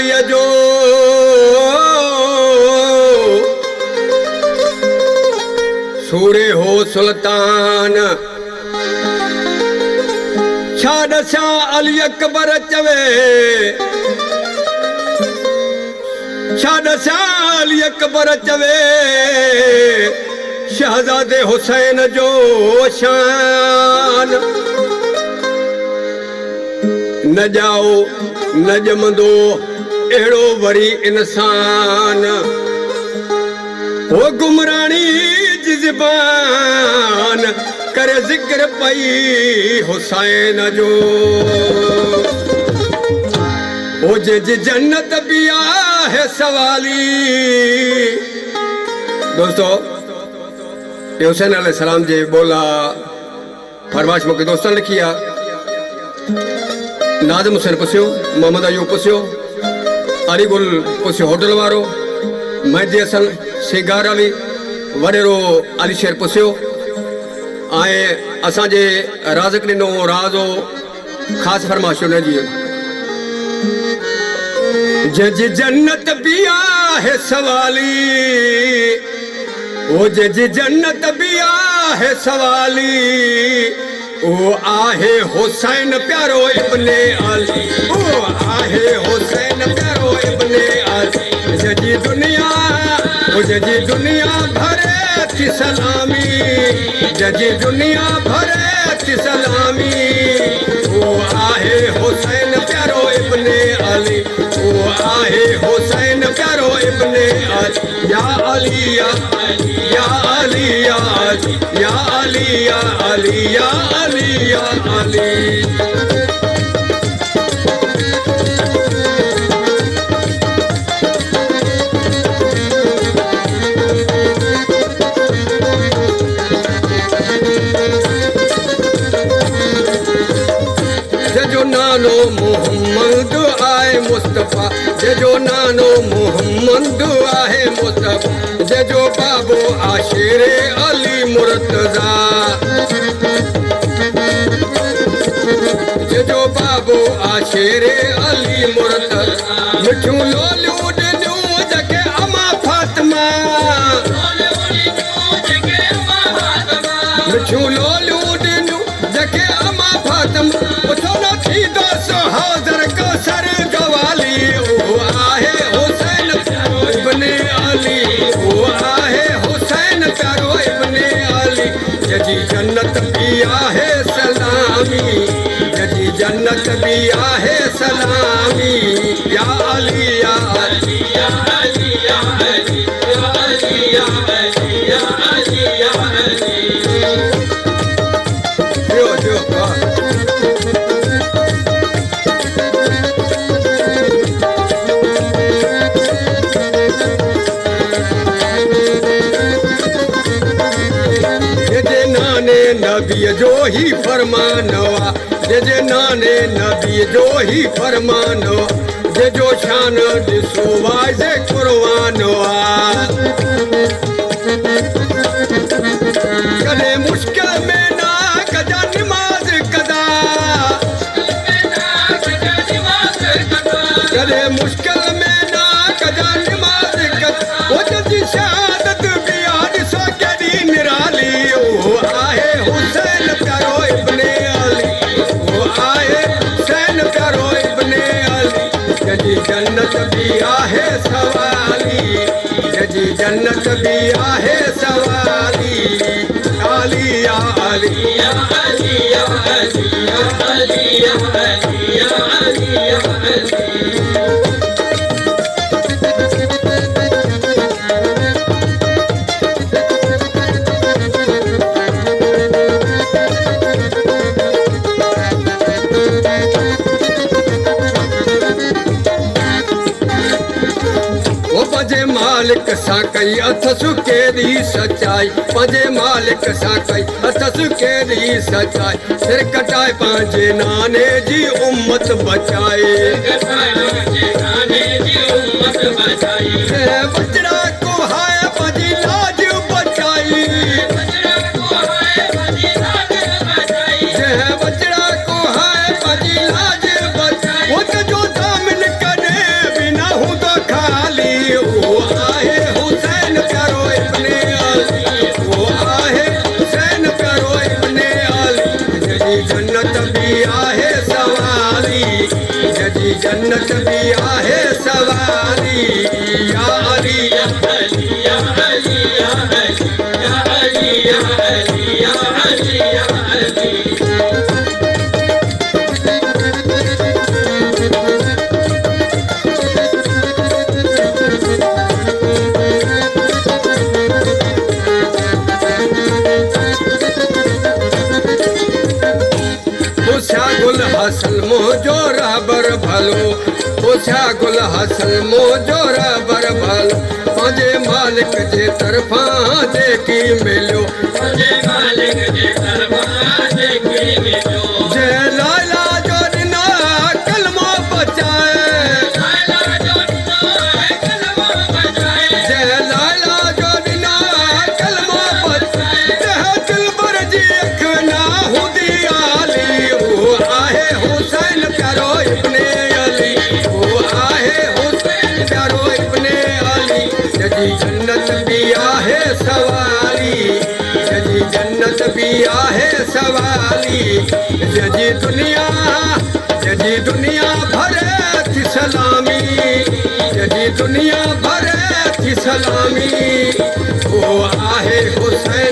अलीअ जो सूरे हो सुल्तान छा दसां अली अकबर चवे छा दसां अली अकबर चवे शहजादे हुसैन जो शान न जाओ न जमंदो अहिड़ो वरी इंसान हो गुमराणी जी ज़बान करे ज़िक्र पई हुसैन जो हो जंहिंजी जन्नत बि आहे सवाली। दोस्तों ये हुसैन अलैहिस्सलाम जे बोला फरमाइश मूंखे दोस्तनि लिखी आहे। नाज़िम हुसैन पुछियो, मोहम्मद अयूब पुछियो, अली गुल पुछियो होटल वारो, मेहदी हसन सिंगार अली वडेरो अली शेर पुछियो ऐं असांजे राज़ ॾिनो राज़ो ख़ासि फरमाइश हुन जी जंहिंजी जन्नत बि आहे सवाली ओ जंहिंजी जन्नत बि आहे सवाली ओ आहे हुसैन प्यारो इब्ने अली ओ आहे हुसैन प्यारो इब्ने अली जंहिंजी दुनिया भरे थी सलामी जंहिंजी दुनिया भरे थी सलामी ओ आहे हुसैन प्यारो इब्ने अली ओ आहे हुसैन प्यारो इब्ने अली या अली या अली या अली या अली या अली या अली या अली जो नानो मोहम्मद आहे मुस्तफ़ा जो नानो मोहम्मद आहे मुस्तफ़ा जो बाबो आशिरे अली मुर्तज़ा जो बाबो आशिरे अली मुर्तज़ा मिठियूं लोलियूं ॾिनियूं जके अमा फातिमा मिठियूं लोलियूं ॾिनियूं जके अमा फातिमा हाज़र कौसर जवाली ओ आहे हुसैन प्यारो इब्ने अली ओ आहे हुसैन प्यारो इब्ने अली जंहिंजी जन्नत बि आहे सलामी जंहिंजी जन्नत बि आहे सलामी या अली या अली या अली या अली या अली या अली या अली या अली जो नबी जो ही फरमानवा जे नाने नबी जो ही फरमानवा जो शान ॾिसो वाज़े कुर्बानवा कॾहिं मुश्किल में ना कजा निमाज़ कदा कॾहिं मुश्किल में ना कजा निमाज़ कदा वो जंहिंजी शहादत बि आहे ॾिसो केॾी निराली ओ आहे हुसैन प्यारो इब्ने अली ओ आहे हुसैन प्यारो इब्ने अली जंहिंजी जन्नत बि आहे सवाली जंहिंजी जन्नत बि आहे सवाली अली या अली या अली या अली या अली या अली या अली या अली मालिक सां कई अथसु केॾी सचाई पंहिंजे मालिक सां कई अथसु केॾी सचाई सिर कटाए पंहिंजे नाने जी उम्मत बचाए बचड़ा को हाय पंहिंजी लाज बचाई बचड़ा को हाय पंहिंजी लाज बचाई वो जो दामन कॾहिं बिना जन्नत भी आहे सवाली या अली या अली या अली या अली या अली या अली या अली या अली गुल हसन मोजो रबर भलो पुछा गुल हसन मोजो रबर भलो पंहिंजे मालिक जे तरफ़ा जेकी मिलियो मुझे मालिक जे तरफ़ां जेकी मिलियो जे लाला जो ॾिनो कलमो बचाए लाला जो ॾिनो कलमो बचाए जे लाला जो ॾिनो कलमो बचाए जंहिं दिलबर जी अख ना हूंदी आली उहो आहे हुसैन प्यारो इब्ने अली उहो आहे हुसैन प्यारो इब्ने अली जजी जन्नत भी आहे सवाली जजी जन्नत भी आहे सवाली जजी दुनिया भरे थी सलामी जजी दुनिया भरे थी सलामी वो आहे हुसैन